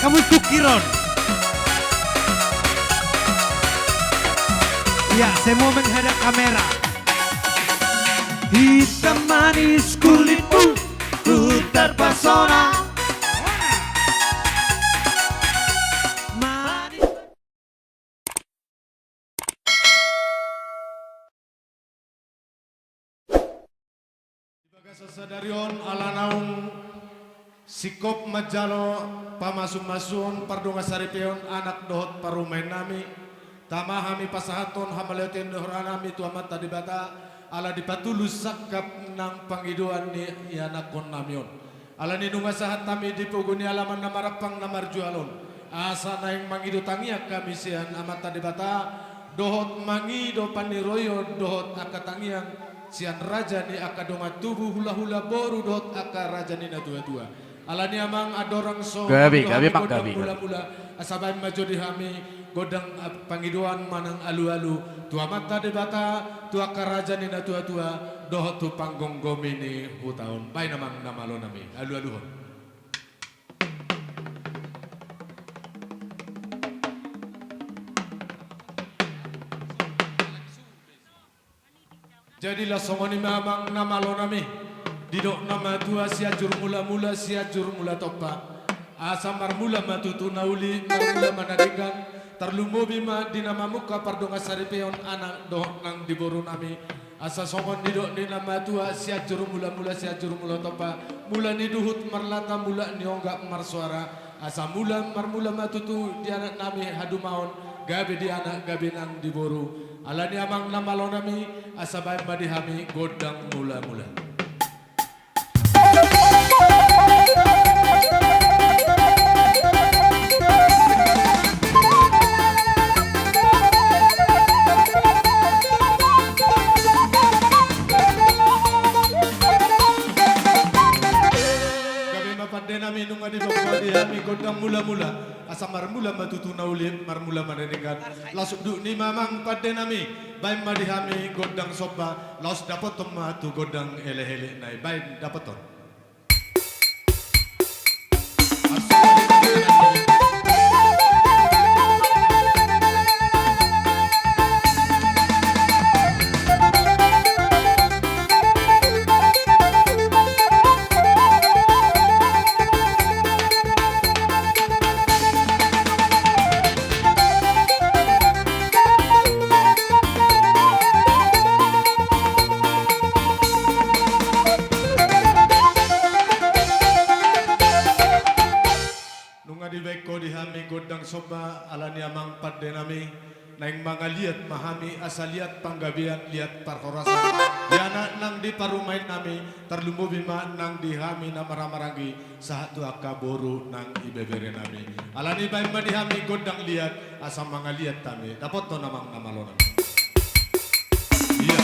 kamu Sukiron. Ya, saya mau menghadap kamera. Hitam manis kulitmu, ku terpesona. Sasadarion ala naung sikop majalo pamasum-masum pardunga saripeon anak dohot parumain nami tamahami pasahaton hamaleotin dohranami tuamat tadi bata ala dipatulus sakap nang pangiduan ni yanakon namion ala ninunga sahat tami dipuguni alaman namarapang namarjualon asa naing mangidu tangiak kami sian amat tadi bata dohot mangido paniroyo dohot akatangiang sian raja ni akadoma tubuh hula-hula boru dot aka raja ni na dua-dua. Alani amang adorang so gabi pak gabi. Mula-mula asabay majo di hami godang pangiduan manang alu-alu tua mata debata tua karaja ni na tua-tua dohot tu panggung gomini hutaon. Bay namang namalo nami alu-aluhon. Jadilah songoni mamang namalo nami didok nama tua siajur mula-mula siajur mula topa asamar mula matutu nauli mula manadikan terlumo bima dinama muka pardonga saripeon anak doh nang diboru nami asa songon didok di nama tua siajur mula-mula siajur mula topa mula ni duhut marlata mula ni onggak marsuara asa mula marmula matutu di anak nami hadumaon gabe di anak gabe nang diboru alani amang namalo nami asabay madihami godang mula-mula. Nami nunga di bawah dihami godang mula-mula asa marmula matutu naulim marmula manadikan lasuk du ni mamang pada nami baik madihami godang soba laus dapat matu godang ele-ele nai baik dapat ton godang soba alani amang padde nami naing mga liat mahami asaliat panggabian liat parkorasan yana nang di parumain nami terlumbo bima nang dihami na maramaragi sahatu akaboru nang ibebere nami alani bayi madihami godang liat asam mga liat tami dapat to namang namalo nami iya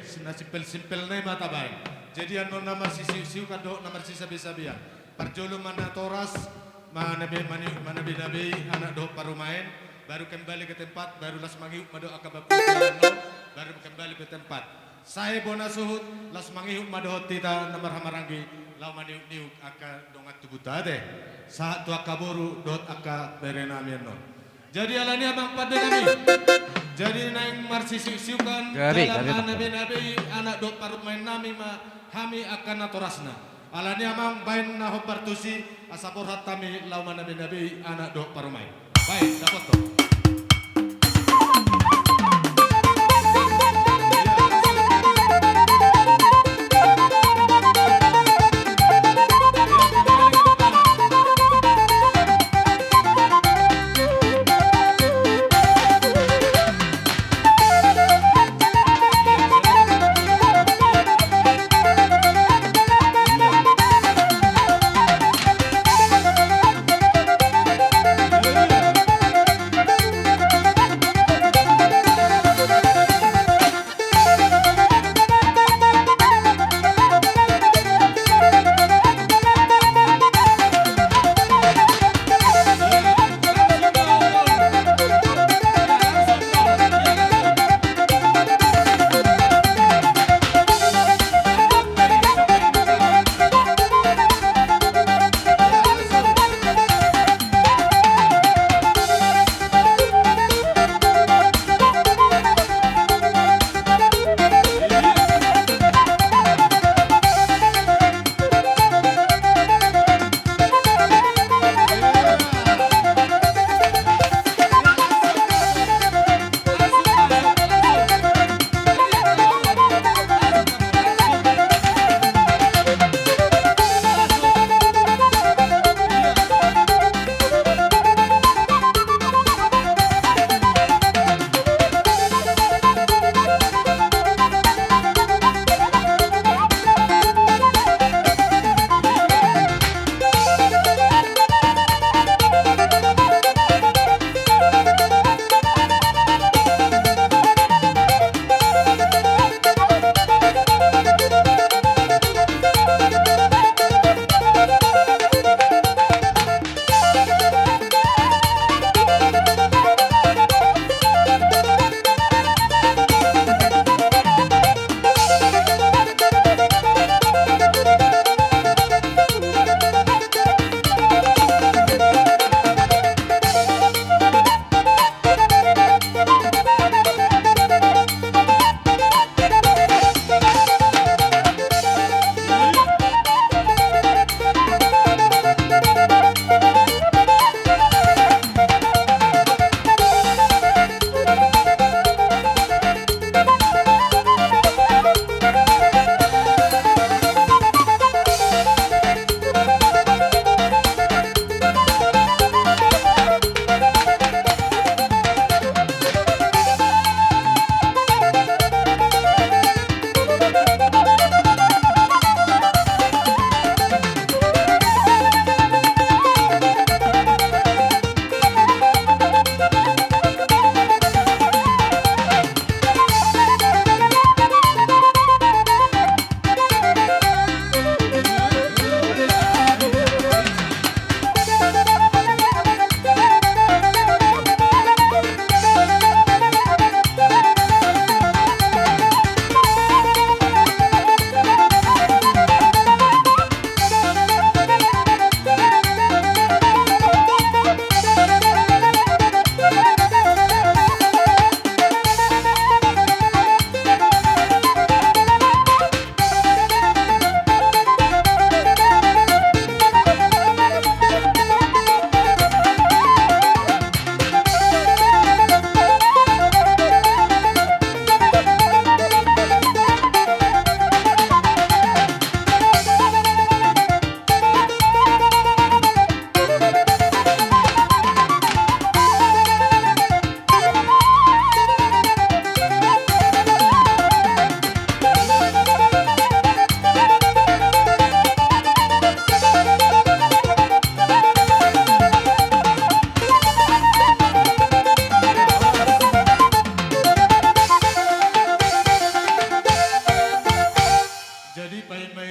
sina simpel-simpel na mata bay. Jadi ano namar siu kan do namar si sabi-sabiya. Parjolo mana toras manabi anak do parumain baru kembali ke tempat baru las mangiu mado akabapu baru kembali ke tempat. Saya bona suhut las mangiu mado tita namar hamarangi lau maniu aka dongat tubuta deh. Saat tu akaboru dot aka berena mieno. Jadi alani abang pada kami. Jadi naing marsisiukan dalam nabi anak do parumain nami hami akan natorasna. Alani amang bain na hopartusi asapor hatami lau nabi anak do parumain. Baik, dapat to.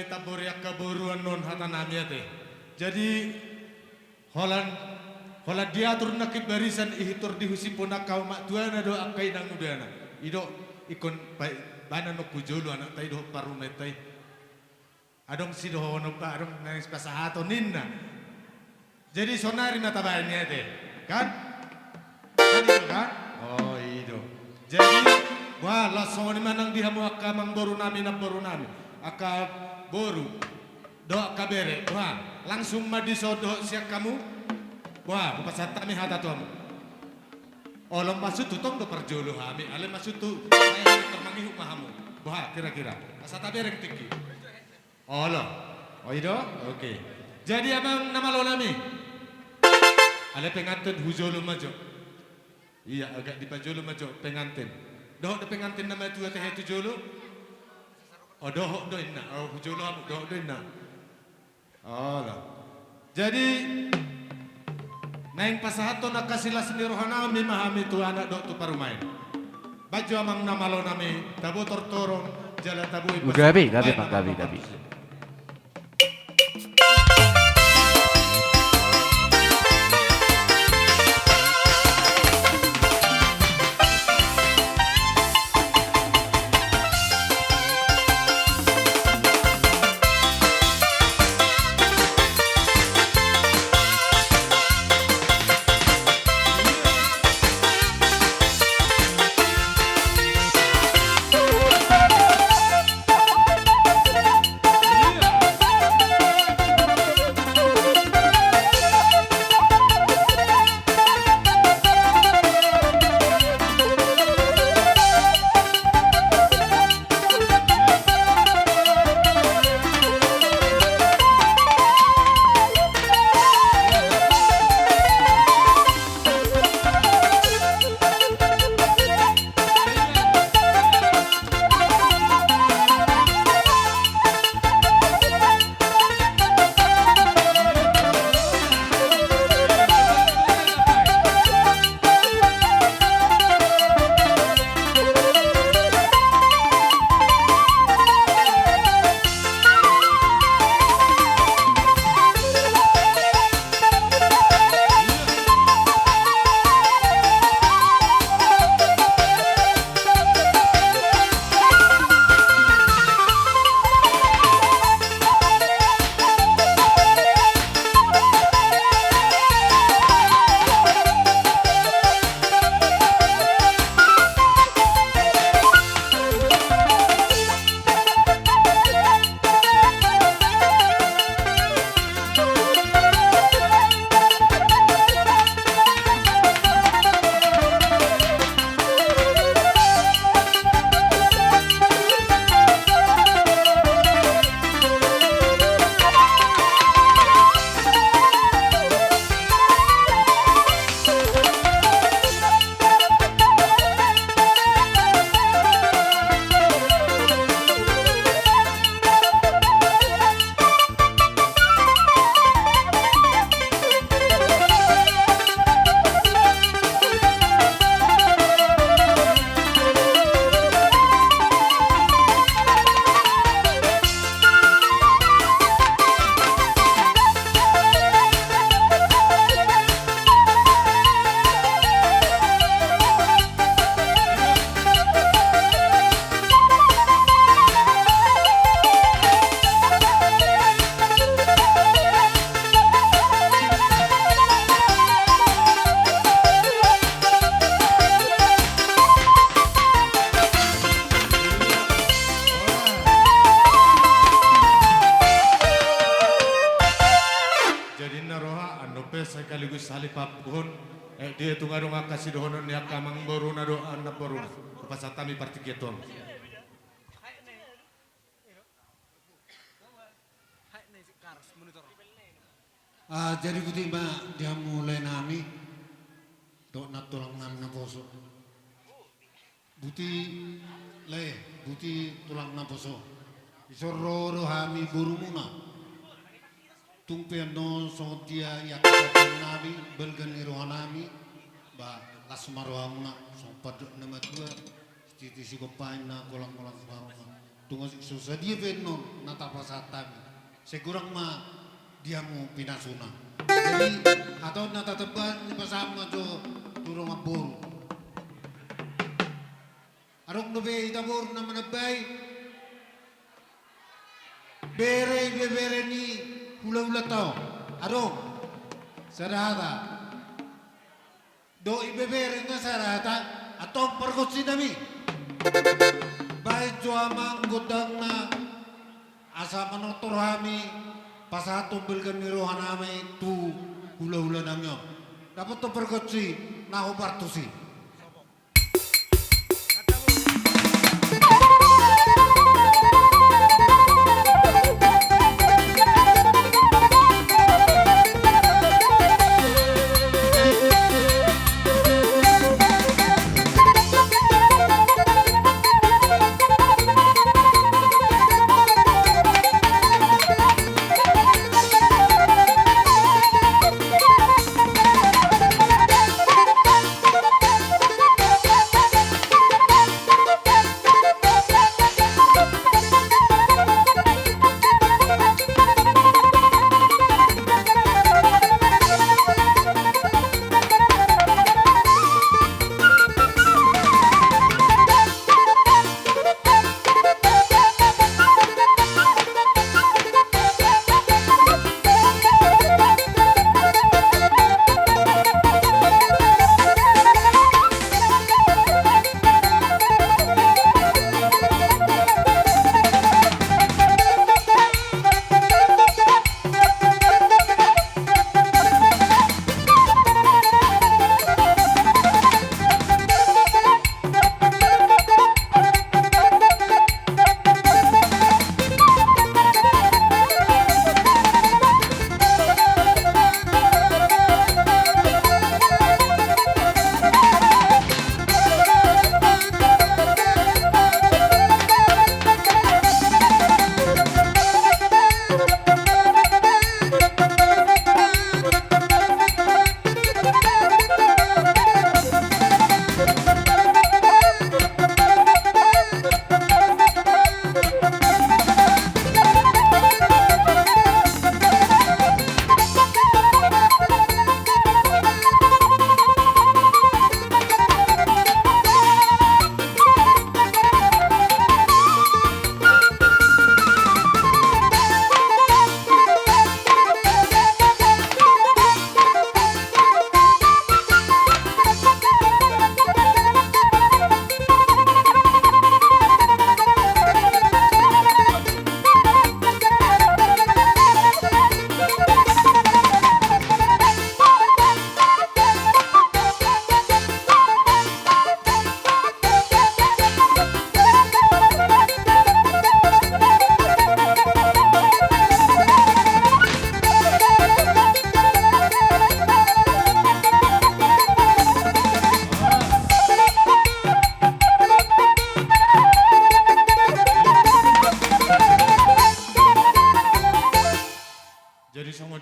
taboriak kaburuan non hatanami ate. Jadi Holan diatur nakit barisan ihitur dihusipun kau mak tuana do akai nang udana. Ido ikon bana no kujulu anak tai do parumetai. Adong si do hono pa adong nangis pasahato ninna. Jadi sonari mata bayi ate. Kan? Kan itu kan? Oh ido. Jadi wah lasoni manang dihamu akka mangboru nami na boru nami. Akka boru do akka bere. Wah langsung madisodo siak kamu. Wah, bupasat kami hata tuam. Olom masuk tutong do perjolo kami. Ale masuk tu saya termangi mahamu. Wah, kira-kira. Asa tabe rek tiki. Olo. Oh ido? Oke. Jadi abang nama lo nami. Ale pengantin hujolo majo. Iya, agak di pajolo majo pengantin. Doh de pengantin nama tu teh tu jolo. Oh doh do inna. Oh hujolo amu doh do inna. Olo. Jadi naing pasahato nakasila senirohana mi mahami tu anak dok tu parumain. Baju amang nama lo nami tabu tortorong jala tabu ibu. Gabi Pak, gabi. sekaligus halipapun dia tu ngarung akasi dohonon ya kamang boru na do anak boru pasatami partiketon. Jadi buti mbak dia mulai nami dok nak tulang nam na poso. Buti tulang na poso. Isoro rohami burumuna. Tumpian no so dia yak nabi belgani rohanami ba lasmarohamuna so paduk nama dua titi si kopain na kolang-kolang barunga tungas susah dia venon natapasatan. Segurang ma dia mau pinasuna. Jadi atau natataban pasama jo turong abor. Arong nabe itabor na manabay. Bere ni hula-hula tao. Arong sarata. Do ibebere nga sarata atong perkutsi nami. Baik juamang gudang na asa manotor kami pasatubel kan niruhan nami tu hula-hula nami. Dapat to perkutsi na upartusi.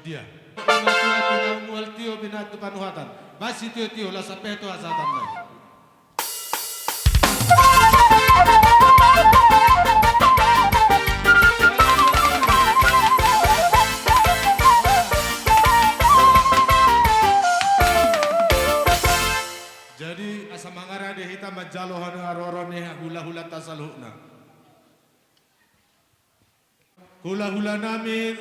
dia. Mual tio binatu panuhatan. Basi tio la sapeto asatan na. Jadi asa mangara de hita majalo hanu arorone hula-hula tasalhuna. Hula-hula nami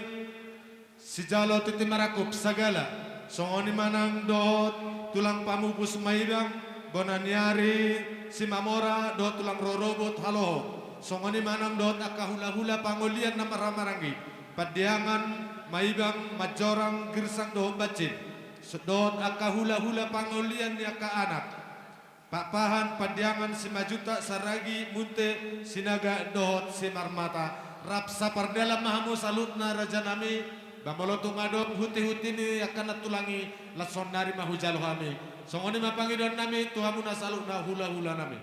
si jalo titi marakup sagala songoni manang dot tulang pamupus maibang bonaniari si mamora dot tulang rorobot halo songoni manang dot akahula-hula pangolian na maramarangi padiangan maibang majorang girsang doh bacin sedot akahula-hula pangolian ya ka anak papahan padiangan si majuta saragi munte sinaga dot si marmata rapsa pardela mahamu salutna raja nami bamolotung adop huti-huti ni akan natulangi lason nari mahujalo kami songoni mapangidon nami tuhamuna salutna hula-hula nami.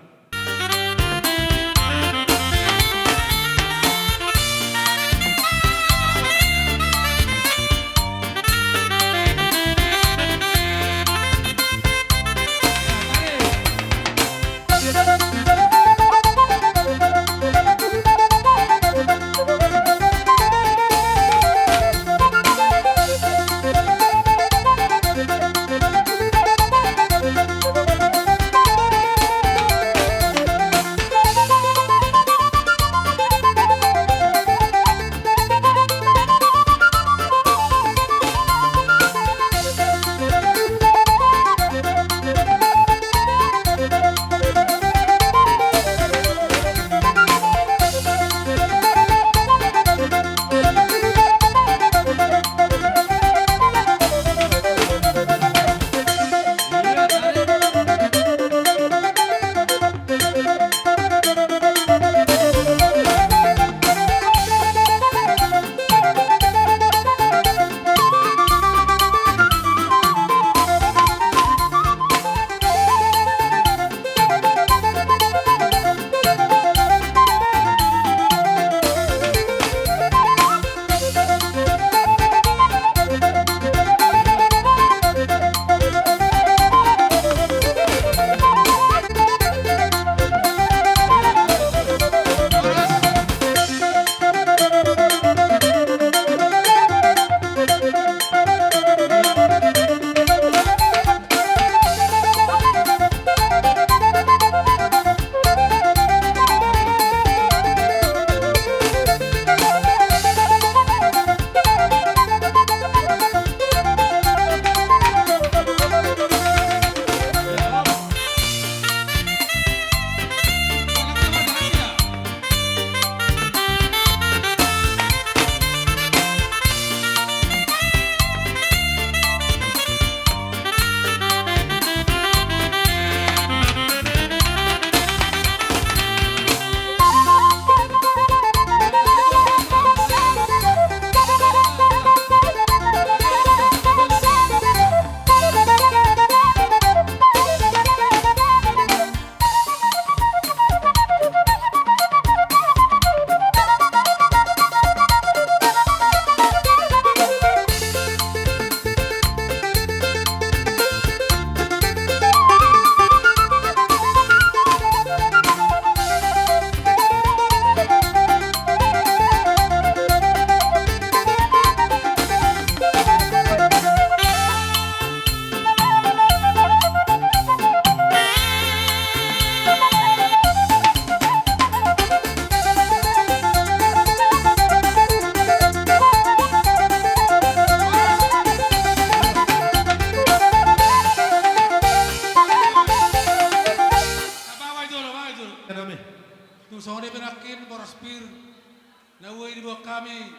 Nawai di bawah kami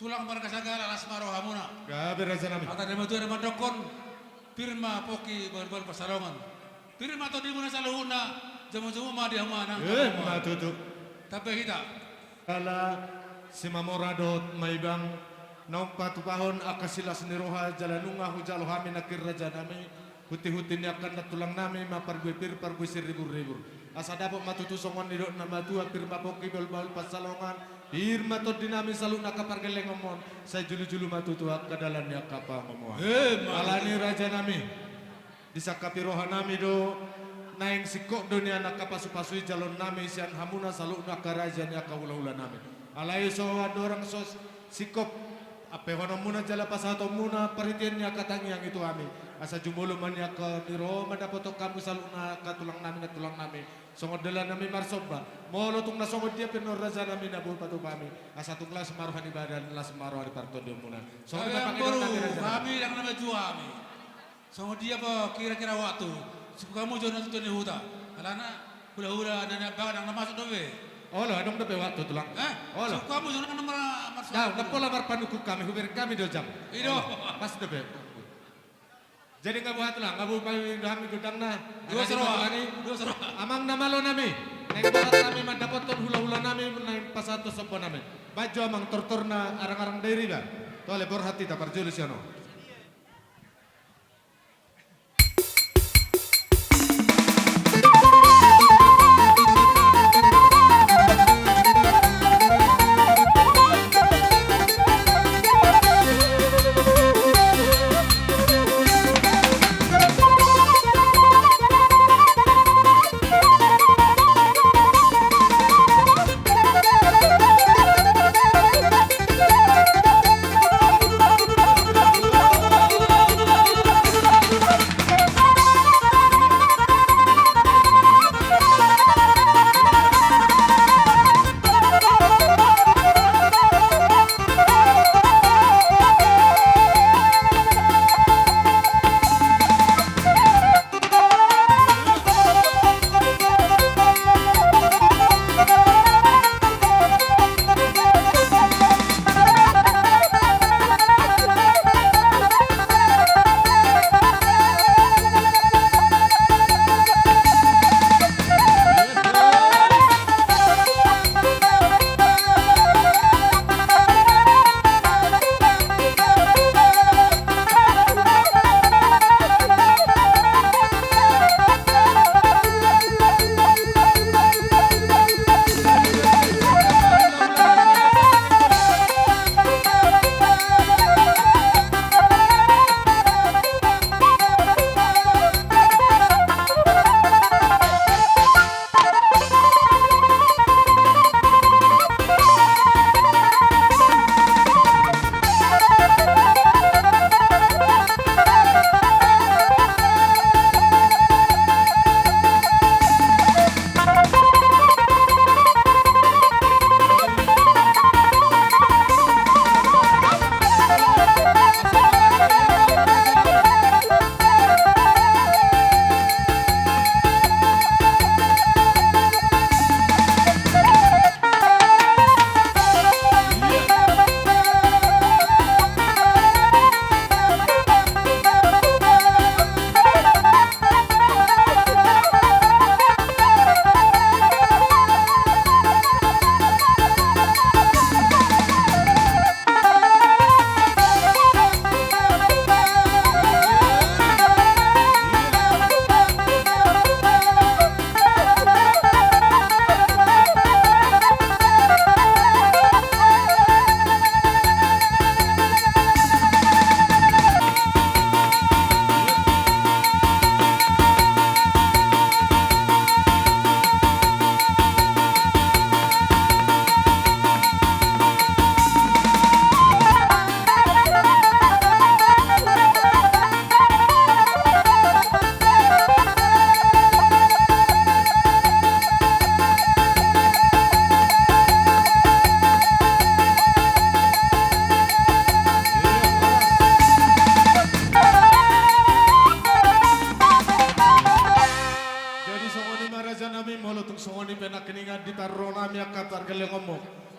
tulang marga sagala alas maro hamuna. Gabi raja nami. Ata dema tuan madokon firma poki berbal pasalongan. Firma to di muna saluhuna jamu-jamu ma di hamana. Matutu. Tapi kita Kala si Mamoradot maibang naong patupahon akasilas niroha jalanunga hujalo hami nakir raja nami. Huti-huti ni akan natulang nami maparguipir parguisir ribur-ribur. Asa dapat matutusongan nidok nama tua firma poki bal-bal pasalongan. Irma to dinami salu nakapargeleng ngomong. Saya julu-julu matutu ak kadalan ni akapa ngomong. Alani raja nami. Disakapi roha nami do. Naing sikok dunia nakapasu-pasui jalon nami sian hamuna salu nakaraja ni akawula-ula nami. Alai so orang sos sikop ape hono muna jala pasato muna perhatian ni akatangi yang itu kami. Asa jumolo man ya ke niro madapoto kamu salu nakatulang nami. Songod dala nami marsoba. Molo tung nasongod dia penor raja nami nabul patu kami. Asa tung las maruhan ibadan las maruhan di parto dia muna. Songod yang napangin baru nami raja. kami yang nama juami. Sama dia apa kira-kira waktu. Suka kamu jono tuh di huta. Alana hula-hula dan apa yang nama masuk dobe. Olo adong dape waktu tulang. Olo. Suka kamu jono nama masuk. Dah, napola marpanuku kami hubir kami do jam. Ido. Pas dape. Jadi nggak buat lah, nggak buat kami gudang na. Dua seroa. Amang nama lo nami. Neng barat kami mandapoton hula-hula nami naik pasato sopo nami. Baju amang tortor na arang-arang dairi ba. Tole berhati tapar julis yano.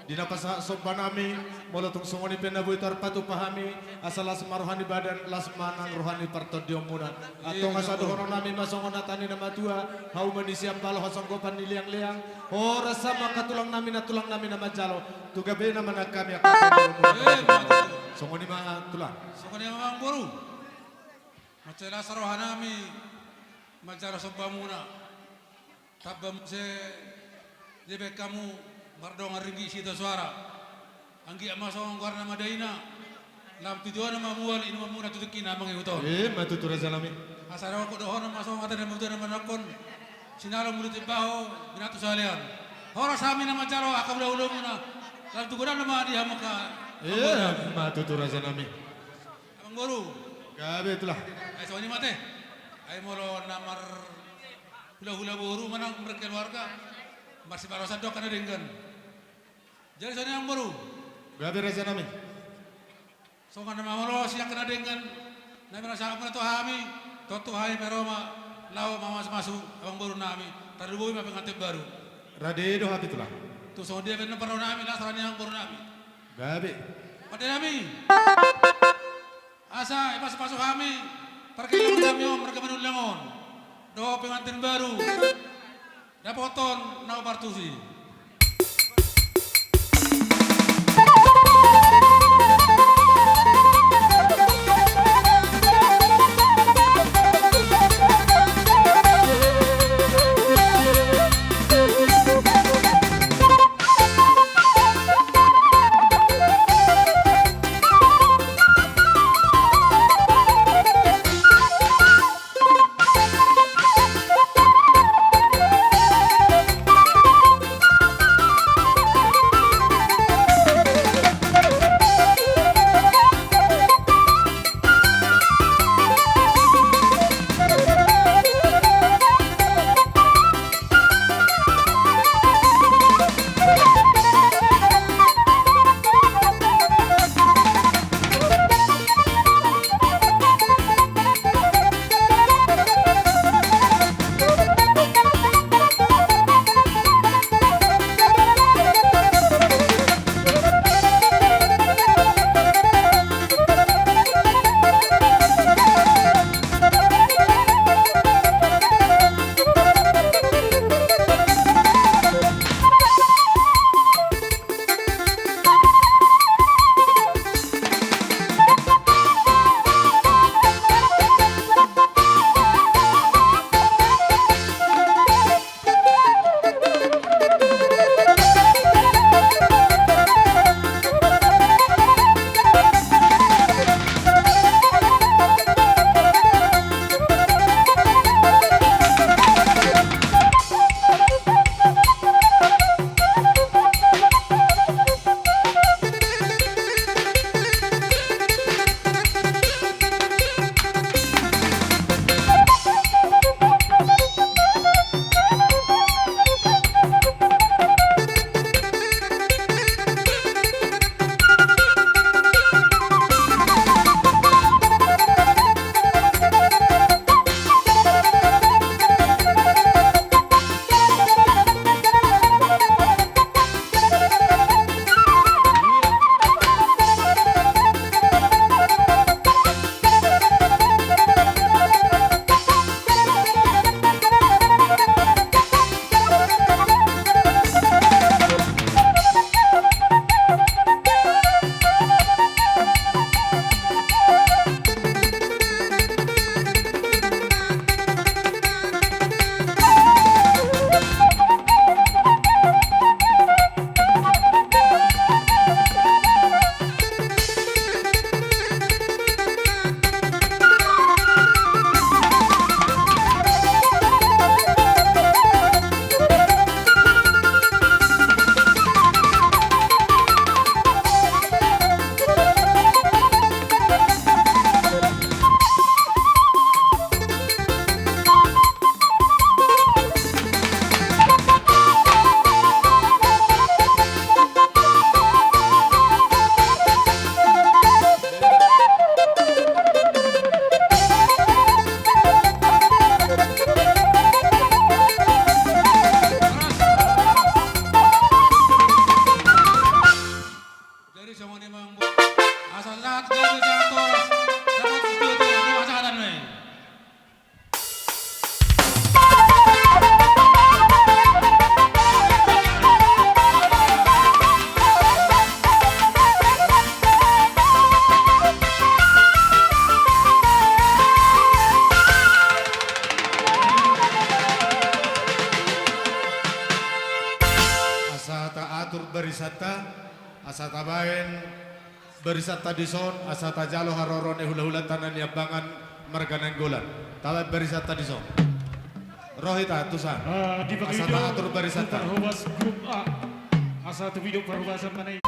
Dina pasaha sopan nami, molotong songoni penabu itu arpatu pahami, asal lasma rohani badan, lasmanang rohani partodiom mudan. Atau ngasado horon nami masongon natani nama tua, hau manisiam balo hasonggopan niliang-liang, ora sama katulang nami nama jalo, tugabe nama na kami akan songoni mga tulang. Sokoni mamang boru. Macela sarohana mi majara sobamuna. Tabam se debe kamu mardong ringgi sita suara. Anggi amasong karna madaina. Lam tujuan nama mual inu mamuna tutukin amang iuton. Matutura nami. Asara ko dohon masong ata na mudan manakon. Sinalo mulut ibaho binatu salian. Hora sami nama jaro akam ulo muna. Lam tugunan nama dia muka. Matutura nami. Amang boru. Gabe itulah. Ay so ni mate. Ay molo namar hula-hula boru manang berkeluarga. Masih barosan dok kana denggan. Jadi so ni ang boru. Gabe raja nami. So kana mamalo siya kana denggan. Na merasa ako na to hami. Toto hay meroma lao mamas-masu ang boru nami. Taruboy mapangate baru. Radedo hati itulah. Tu so dia ben paro nami la sarani ang boru nami. Gabe. Pati nami. Asa ipas-pasok kami. Perkilong kami om mereka menulangon. Do pengantin baru. Dapoton na partusi. asa tabain berisat tadison asa tajalo harorone hula-hula tanan yabangan marganan gulan. Tabay berisat tadison. Rohita tusan. Di Asa taatur berisat ta. Humas Grup A. Asa tu video perhubasan mana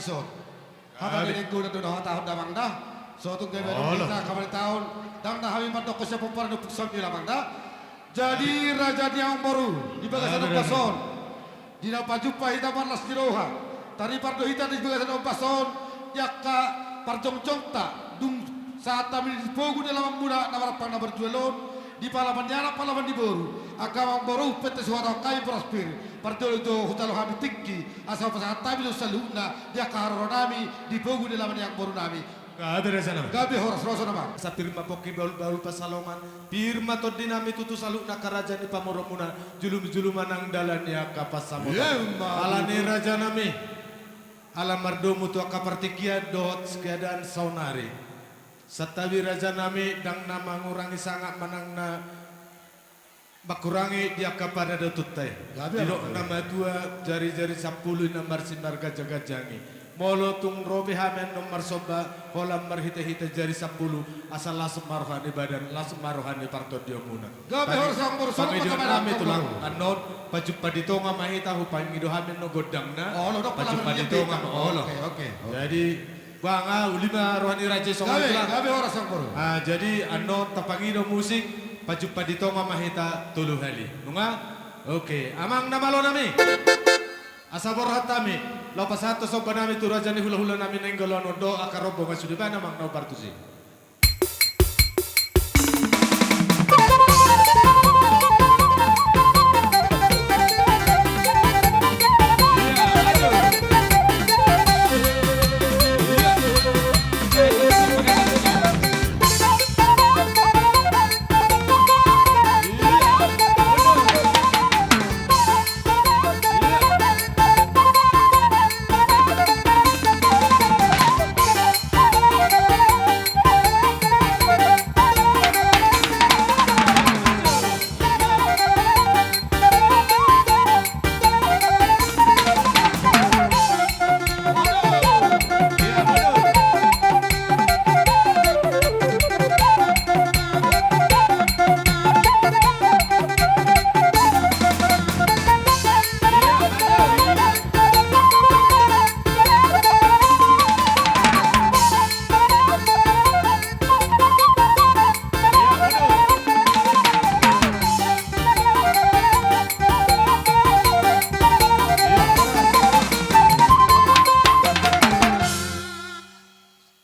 isot. Haba din ko na doon tahun damang dah. So tung kaya kita kemarin tahun dang dah kami mandok ke siapa pernah dupuk sam di lamang dah. Jadi raja yang baru di bagasan Pason. Di napa jumpa kita marlas di roha. Tari pardo hita di bagasan Pason. Yaka parjong-jong tak dung saat kami di pogu dalam muda nawarapang na berjualon. Di palaman nyala palaman di boru akawang boru pete suara kai prospir partol itu hutalo kami tinggi asal pasangan tabi itu saluna dia kaharo nami di pogu di laman yang boru nami Gabi rasa nama. gabi horas rosa nama Sa pirma poki baru pasalongan pirma to dinami tutu salukna karajan di pamoromuna julum-juluman ang dalan ya kapas samota. Alani raja nami. Alam mardomu tu akapartikia dot keadaan saunari. Satawi raja nami dang nama ngurangi sangat manang na bakurangi dia kepada dotutai. Dilo nama dua jari-jari 10 nomor sinar gajah-gajangi. Molo tung robe hamen nomor soba holam marhite-hite jari 10 asal lasem maruhani badan lasem maruhani parto diomuna. gabi horas yang boru Pagi sama dia sama kami tulang anot paju paditonga mahita hupain ngido hamen no godangna. oh lo dok Paju palaman paditonga olo. oke Jadi banga ulima rohani raja songo gabi tulang. gabi horas yang boru Jadi ano tapangido musik paju padito nga mahita tuluh hali. Nunga? Oke, amang namalo nami. Asabor hatami. Lapas hato soba nami tu raja ni hula-hula nami nenggolon do akarobo nga sudiba namang no partusi.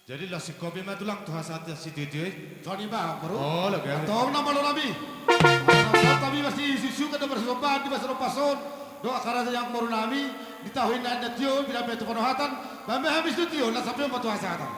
Jadi lah si kopi mah tulang tuh hasat si titi. Tony ba boru Oh, lagi. atau nama lo nabi tapi masih susu kada bersobat di pasar pason doa karena yang baru nami ditahuin ada tio bila betul penuhatan bambe habis itu tio lah sampai batu hasatan